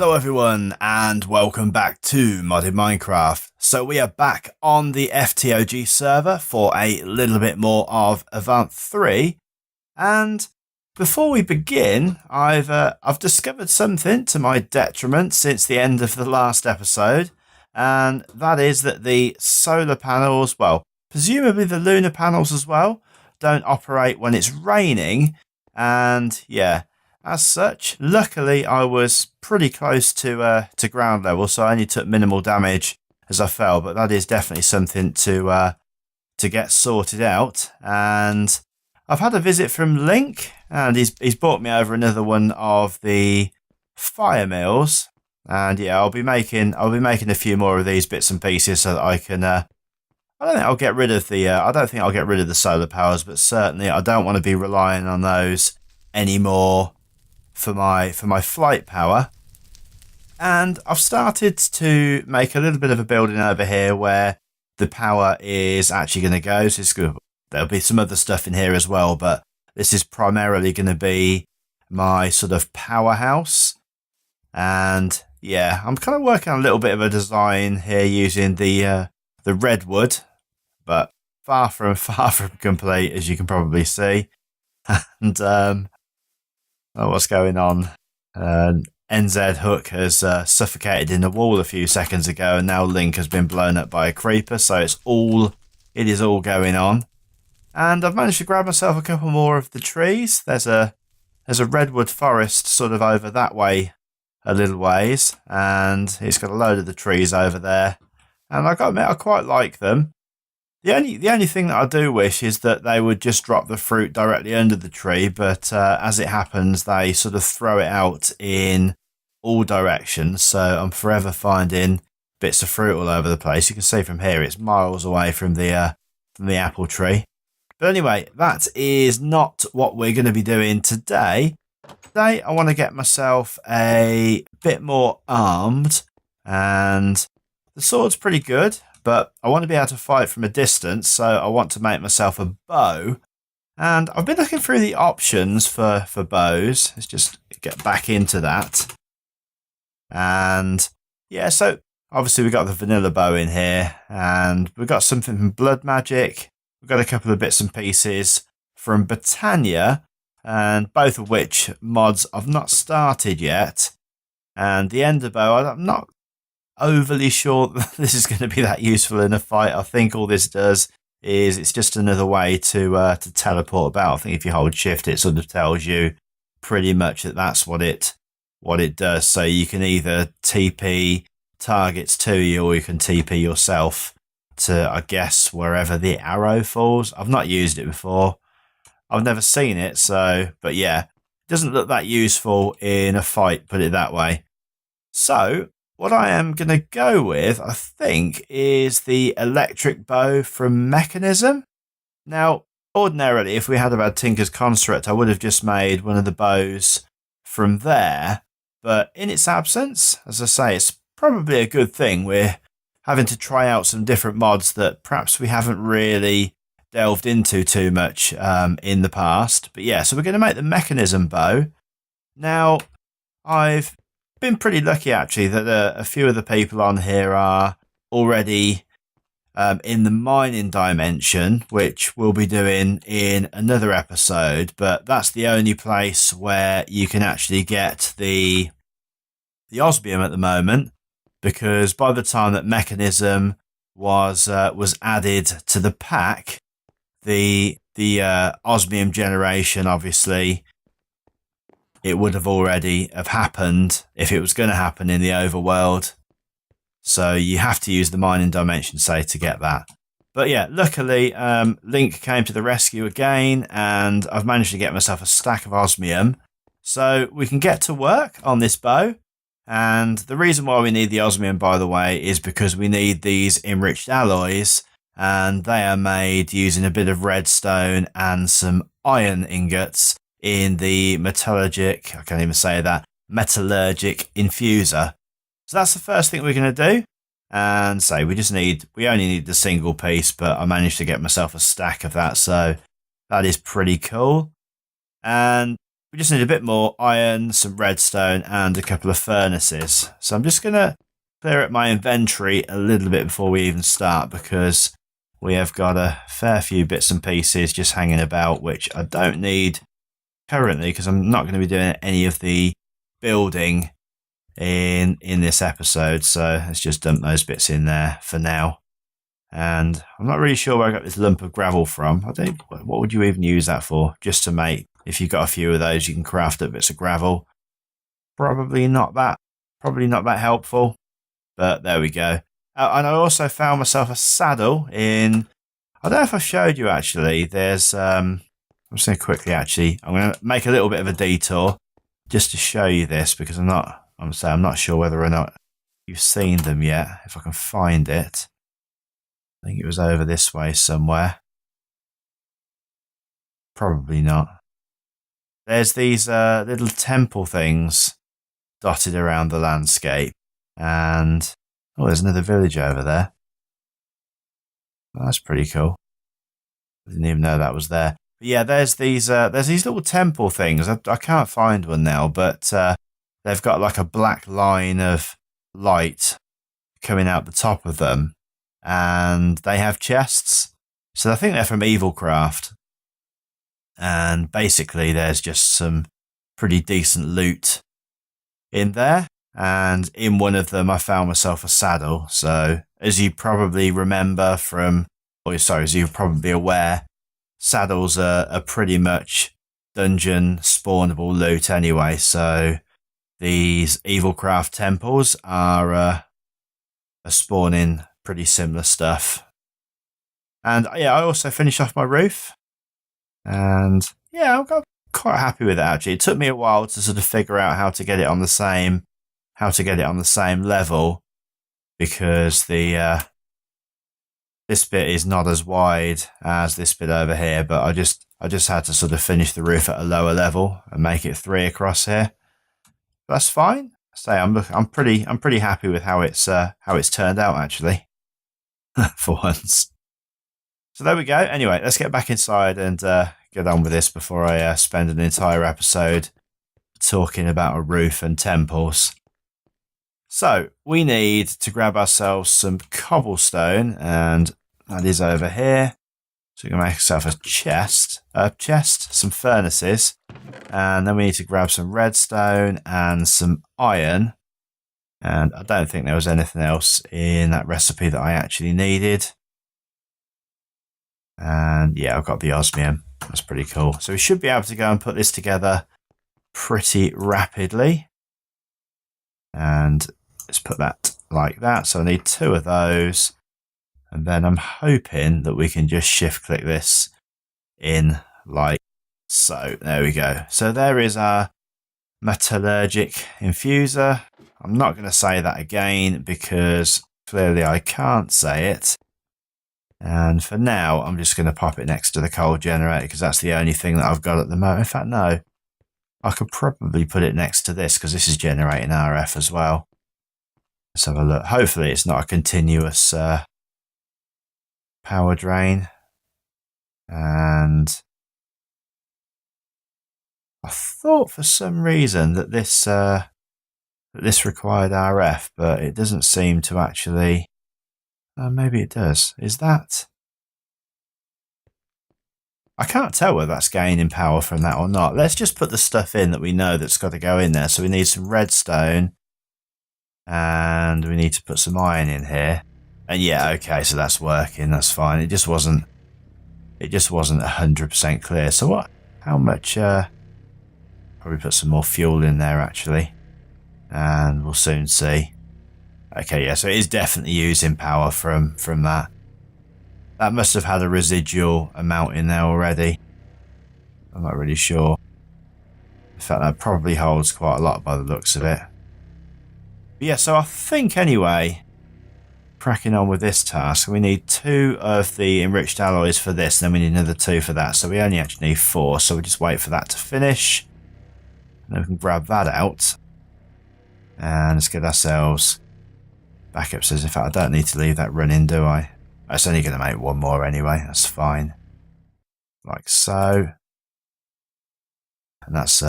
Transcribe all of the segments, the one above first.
Hello everyone and welcome back to Modded Minecraft. So we are back on the FTOG server for a little bit more of Avant 3, and before we begin I've discovered something to my detriment since the end of the last episode, and that is that the solar panels, well, presumably the lunar panels as well, don't operate when it's raining. And yeah, as such, luckily I was pretty close to ground level, so I only took minimal damage as I fell. But that is definitely something to get sorted out. And I've had a visit from Link, and he's brought me over another one of the fire mills. And yeah, I'll be making a few more of these bits and pieces so that I can. I don't think I'll get rid of the solar powers, but certainly I don't want to be relying on those anymore for my flight power. And I've started to make a little bit of a building over here where the power is actually going to go. So there'll be some other stuff in here as well, but this is primarily going to be my sort of powerhouse. And yeah, I'm kind of working on a little bit of a design here using the redwood, but far from complete, as you can probably see. And what's going on? NZ Hook has suffocated in the wall a few seconds ago, and now Link has been blown up by a creeper. So it is all going on. And I've managed to grab myself a couple more of the trees. There's a redwood forest sort of over that way a little ways, and it's got a load of the trees over there. And I got to admit, I quite like them. The only thing that I do wish is that they would just drop the fruit directly under the tree, but as it happens, they sort of throw it out in all directions, so I'm forever finding bits of fruit all over the place. You can see from here it's miles away from the apple tree. But anyway, that is not what we're going to be doing today. Today I want to get myself a bit more armed, and the sword's pretty good, but I want to be able to fight from a distance, so I want to make myself a bow. And I've been looking through the options for bows. Let's just get back into that. And yeah, so obviously we've got the vanilla bow in here, and we've got something from Blood Magic. We've got a couple of bits and pieces from Britannia, and both of which mods I've not started yet. And the Ender bow, I'm not overly sure that this is going to be that useful in a fight. I think all this does is it's just another way to teleport about. I think if you hold shift, it sort of tells you pretty much that that's what it does. So you can either TP targets to you, or you can TP yourself to, I guess, wherever the arrow falls. I've not used it before. I've never seen it, but yeah, it doesn't look that useful in a fight, put it that way. So what I am going to go with, I think, is the electric bow from Mekanism. Now, ordinarily, if we had about Tinker's Construct, I would have just made one of the bows from there. But in its absence, as I say, it's probably a good thing. We're having to try out some different mods that perhaps we haven't really delved into too much in the past. But yeah, so we're going to make the Mekanism bow. Now, I've been pretty lucky actually that a few of the people on here are already in the mining dimension, which we'll be doing in another episode. But that's the only place where you can actually get the osmium at the moment, because by the time that Mekanism was added to the pack, the osmium generation, obviously, it would have already have happened if it was going to happen in the overworld. So you have to use the mining dimension, say, to get that. But yeah, luckily, Link came to the rescue again, and I've managed to get myself a stack of osmium. So we can get to work on this bow. And the reason why we need the osmium, by the way, is because we need these enriched alloys, and they are made using a bit of redstone and some iron ingots in the metallurgic infuser. So that's the first thing we're going to do. And say we only need the single piece, but I managed to get myself a stack of that, so that is pretty cool. And we just need a bit more iron, some redstone, and a couple of furnaces. So I'm just going to clear up my inventory a little bit before we even start, because we have got a fair few bits and pieces just hanging about, which I don't need currently because I'm not going to be doing any of the building in this episode. So let's just dump those bits in there for now. And I'm not really sure where I got this lump of gravel from. What would you even use that for? Just to make, if you've got a few of those, you can craft up bits of gravel. Probably not that helpful, but there we go. And I also found myself a saddle in, I don't know if I showed you actually, there's, I'm just going to quickly I'm going to make a little bit of a detour just to show you this, because I'm not sure whether or not you've seen them yet, if I can find it. I think it was over this way somewhere. Probably not. There's these little temple things dotted around the landscape. And, oh, there's another village over there. Oh, that's pretty cool. I didn't even know that was there. But yeah, there's these little temple things. I can't find one now, but they've got like a black line of light coming out the top of them. And they have chests. So I think they're from Evilcraft. And basically there's just some pretty decent loot in there. And in one of them I found myself a saddle. So as you probably remember as you're probably aware, saddles are pretty much dungeon spawnable loot anyway. So these Evilcraft temples are spawning pretty similar stuff. And yeah, I also finished off my roof, and yeah, I'm quite happy with it actually. It took me a while to sort of figure out how to get it on the same level, because this bit is not as wide as this bit over here, but I just had to sort of finish the roof at a lower level and make it 3 across here. That's fine. I'm pretty happy with how it's turned out actually. For once. So there we go. Anyway, let's get back inside and get on with this before I spend an entire episode talking about a roof and temples. So we need to grab ourselves some cobblestone, and that is over here. So we can make ourselves a chest, some furnaces, and then we need to grab some redstone and some iron. And I don't think there was anything else in that recipe that I actually needed. And yeah, I've got the osmium. That's pretty cool. So we should be able to go and put this together pretty rapidly. And let's put that like that. So I need 2 of those. And then I'm hoping that we can just shift click this in like so. There we go. So there is our metallurgic infuser. I'm not going to say that again because clearly I can't say it. And for now, I'm just going to pop it next to the coal generator because that's the only thing that I've got at the moment. In fact, no, I could probably put it next to this because this is generating RF as well. Let's have a look. Hopefully it's not a continuous power drain. And I thought for some reason that this required RF, but it doesn't seem to actually. Maybe it does. Is that? I can't tell whether that's gaining power from that or not. Let's just put the stuff in that we know that's got to go in there. So we need some redstone, and we need to put some iron in here. And yeah, okay, so that's working. That's fine. It just wasn't 100% clear. So what? How much? Probably put some more fuel in there actually, and we'll soon see. Okay, yeah, so it is definitely using power from that. That must have had a residual amount in there already. I'm not really sure. In fact, that probably holds quite a lot by the looks of it. But yeah, so I think anyway, cracking on with this task, we need 2 of the enriched alloys for this, and then we need another 2 for that. So we only actually need 4, so we just wait for that to finish. And then we can grab that out. And let's get ourselves backup says, in fact, I don't need to leave that running, do I? It's only going to make 1 more anyway. That's fine. Like so. And that's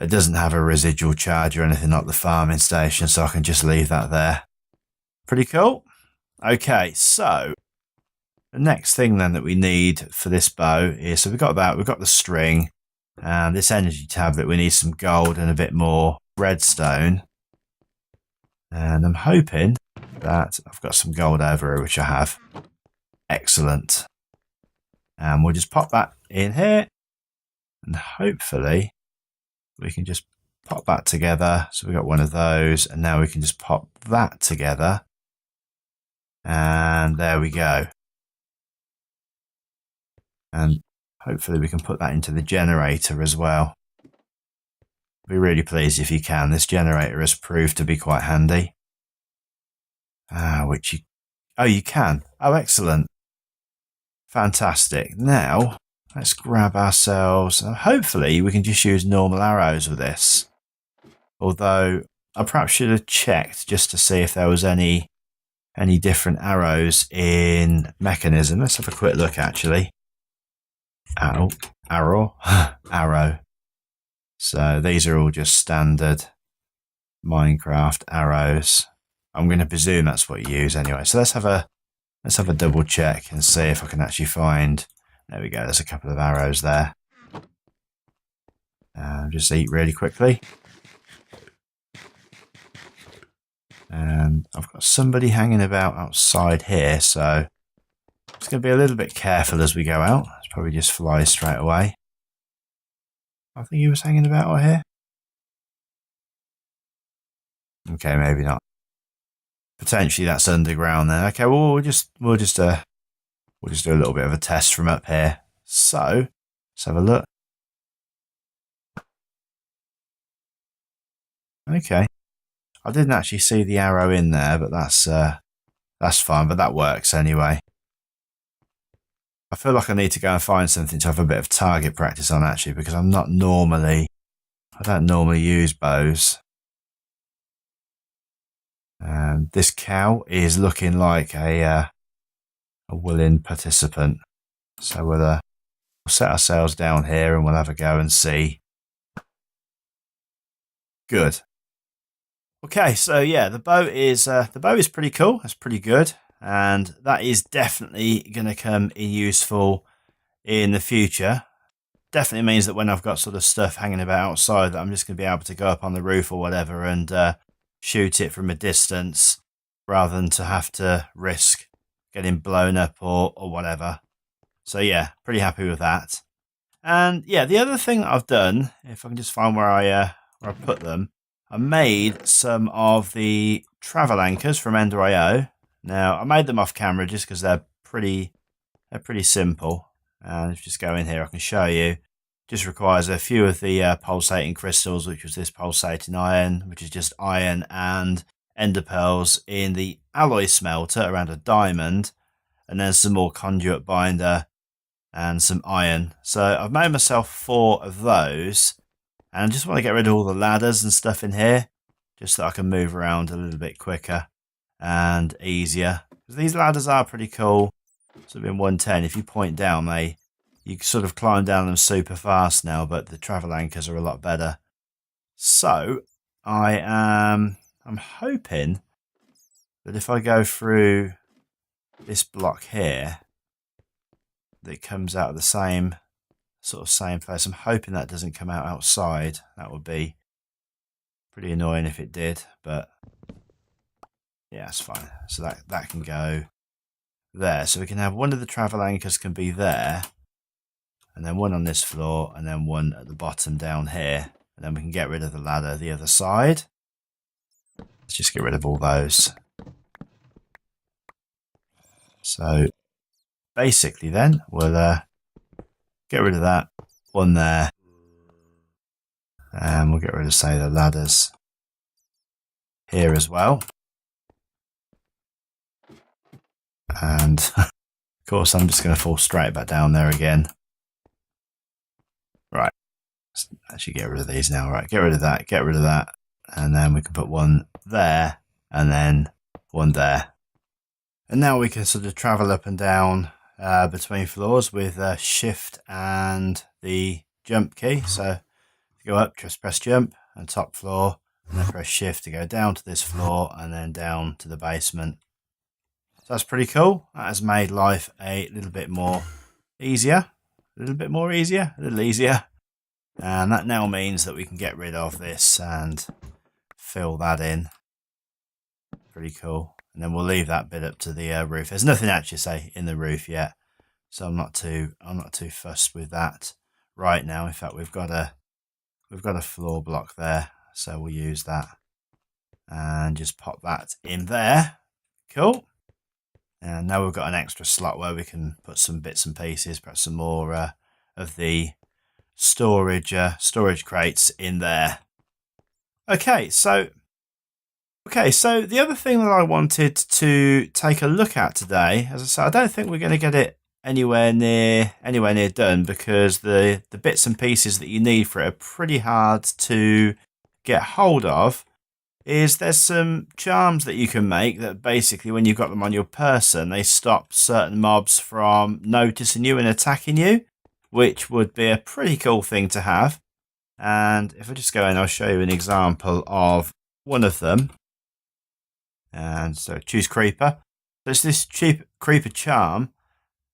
It doesn't have a residual charge or anything like the farming station, so I can just leave that there. Pretty cool. Okay, so the next thing then that we need for this bow is, so we've got the string and this energy tablet. We need some gold and a bit more redstone. And I'm hoping that I've got some gold over here, which I have. Excellent. And we'll just pop that in here. And hopefully we can just pop that together. So we've got one of those. And now we can just pop that together. And there we go. And hopefully we can put that into the generator as well. Be really pleased if you can. This generator has proved to be quite handy. You can. Oh, excellent. Fantastic. Now, let's grab ourselves. Hopefully we can just use normal arrows with this. Although, I perhaps should have checked just to see if there was any different arrows in Mekanism. Let's have a quick look, actually. Arrow. So these are all just standard Minecraft arrows. I'm going to presume that's what you use anyway. So let's have a double check and see if I can actually find. There we go. There's a couple of arrows there. Just eat really quickly. And I've got somebody hanging about outside here, so just going to be a little bit careful as we go out. It's probably just fly straight away. I think he was hanging about right here. Okay, maybe not. Potentially that's underground there. Okay, well we'll just do a little bit of a test from up here. So let's have a look. Okay, I didn't actually see the arrow in there, but that's fine. But that works anyway. I feel like I need to go and find something to have a bit of target practice on, actually, because I don't normally use bows. This cow is looking like a willing participant. So we'll set ourselves down here and we'll have a go and see. Good. Okay, so yeah, the bow is pretty cool. That's pretty good. And that is definitely going to come in useful in the future. Definitely means that when I've got sort of stuff hanging about outside, that I'm just going to be able to go up on the roof or whatever and shoot it from a distance rather than to have to risk getting blown up or whatever. So yeah, pretty happy with that. And yeah, the other thing that I've done, if I can just find where I put them, I made some of the travel anchors from Enderio. Now, I made them off camera just because they're pretty simple. And if you just go in here, I can show you. Just requires a few of the pulsating crystals, which was this pulsating iron, which is just iron and ender pearls in the alloy smelter around a diamond, and then some more conduit binder and some iron. So I've made myself 4 of those, and I just want to get rid of all the ladders and stuff in here, just so I can move around a little bit quicker and easier. These ladders are pretty cool. So in 1.10, if you point down, you sort of climb down them super fast now, but the travel anchors are a lot better. So I'm hoping that if I go through this block here, that it comes out of the same place. I'm hoping that doesn't come out outside. That would be pretty annoying if it did, but yeah, it's fine. So that can go there. So we can have one of the travel anchors can be there, and then one on this floor, and then one at the bottom down here. And then we can get rid of the ladder the other side. Let's just get rid of all those. So basically then we'll get rid of that one there, and we'll get rid of, say, the ladders here as well. And of course I'm just going to fall straight back down there again. Right, let's actually get rid of these now. Right, get rid of that, and then we can put one there and then one there. And now we can sort of travel up and down between floors with shift and the jump key. So to go up, just press jump and top floor, and then press shift to go down to this floor and then down to the basement. So that's pretty cool. That has made life a little bit more easier. A little easier. And that now means that we can get rid of this and fill that in. Pretty cool. And then we'll leave that bit up to the roof. There's nothing actually say in the roof yet, so I'm not too fussed with that right now. In fact, we've got a floor block there, so we'll use that and just pop that in there. Cool. And now we've got an extra slot where we can put some bits and pieces, perhaps some more of the storage crates in there. Okay, so the other thing that I wanted to take a look at today, as I said, I don't think we're going to get it anywhere near done, because the bits and pieces that you need for it are pretty hard to get hold of. There's some charms that you can make that basically, when you've got them on your person, they stop certain mobs from noticing you and attacking you, which would be a pretty cool thing to have. And if I just go in, I'll show you an example of one of them. And so choose creeper. So it's this cheap creeper charm,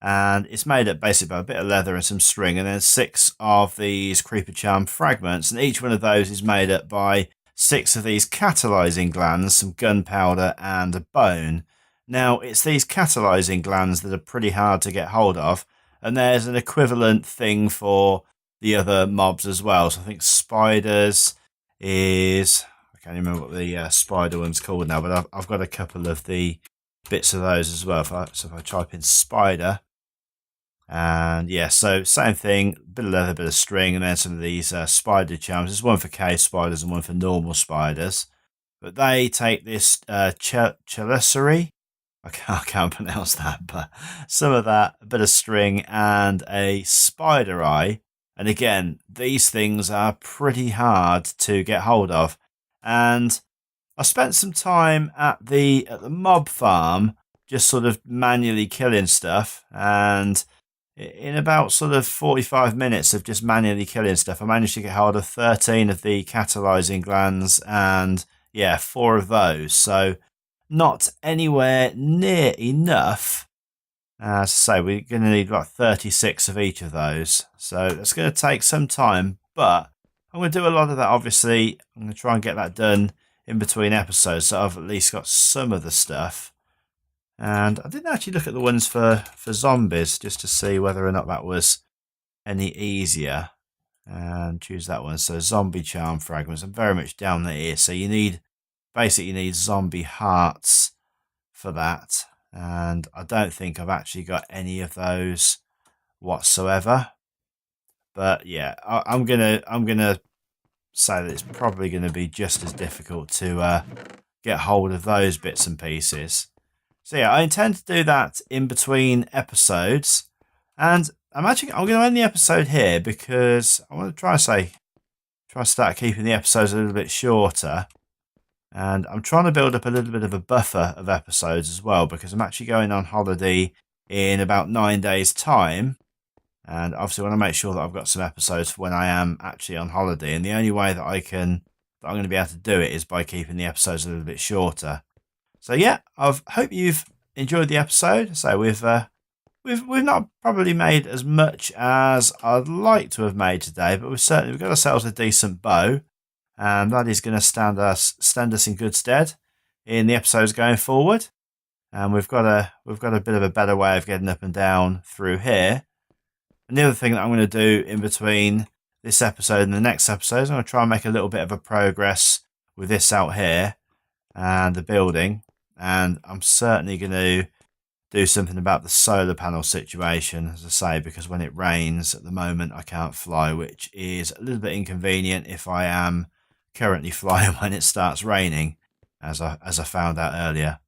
and it's made up basically by a bit of leather and some string, and then 6 of these creeper charm fragments, and each one of those is made up by 6 of these catalyzing glands, some gunpowder and a bone. Now, it's these catalyzing glands that are pretty hard to get hold of, and there's an equivalent thing for the other mobs as well. So I think spiders is... I can't remember what the spider one's called now, but I've got a couple of the bits of those as well. So if I type in spider, and yeah, so same thing, bit of leather, bit of string, and then some of these spider charms. There's one for cave spiders and one for normal spiders, but they take this chelicerae. I can't pronounce that, but some of that, a bit of string, and a spider eye. And again, these things are pretty hard to get hold of. And I spent some time at the mob farm, just sort of manually killing stuff, and in about sort of 45 minutes of just manually killing stuff, I managed to get hold of 13 of the catalyzing glands, and yeah, 4 of those. So not anywhere near enough. As I say, we're going to need about 36 of each of those. So it's going to take some time, but I'm going to do a lot of that, obviously. I'm going to try and get that done in between episodes, so I've at least got some of the stuff. And I didn't actually look at the ones for zombies, just to see whether or not that was any easier. And choose that one. So zombie charm fragments. I'm very much down there here. So you need zombie hearts for that. And I don't think I've actually got any of those whatsoever. But yeah, I'm gonna say that it's probably going to be just as difficult to get hold of those bits and pieces. So yeah, I intend to do that in between episodes, and I'm going to end the episode here because I want to try to start keeping the episodes a little bit shorter, and I'm trying to build up a little bit of a buffer of episodes as well, because I'm actually going on holiday in about 9 days' time. And obviously I want to make sure that I've got some episodes for when I am actually on holiday. And the only way that I'm going to be able to do it is by keeping the episodes a little bit shorter. So yeah, I hope you've enjoyed the episode. So we've not probably made as much as I'd like to have made today, but we've got ourselves a decent bow, and that is going to stand us in good stead in the episodes going forward. And we've got a bit of a better way of getting up and down through here. And the other thing that I'm going to do in between this episode and the next episode is I'm going to try and make a little bit of a progress with this out here and the building. And I'm certainly going to do something about the solar panel situation, as I say, because when it rains at the moment, I can't fly, which is a little bit inconvenient if I am currently flying when it starts raining, as I found out earlier.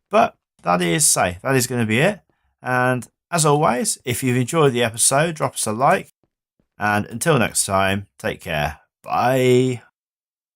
But that is going to be it. And as always, if you've enjoyed the episode, drop us a like. And until next time, take care. Bye.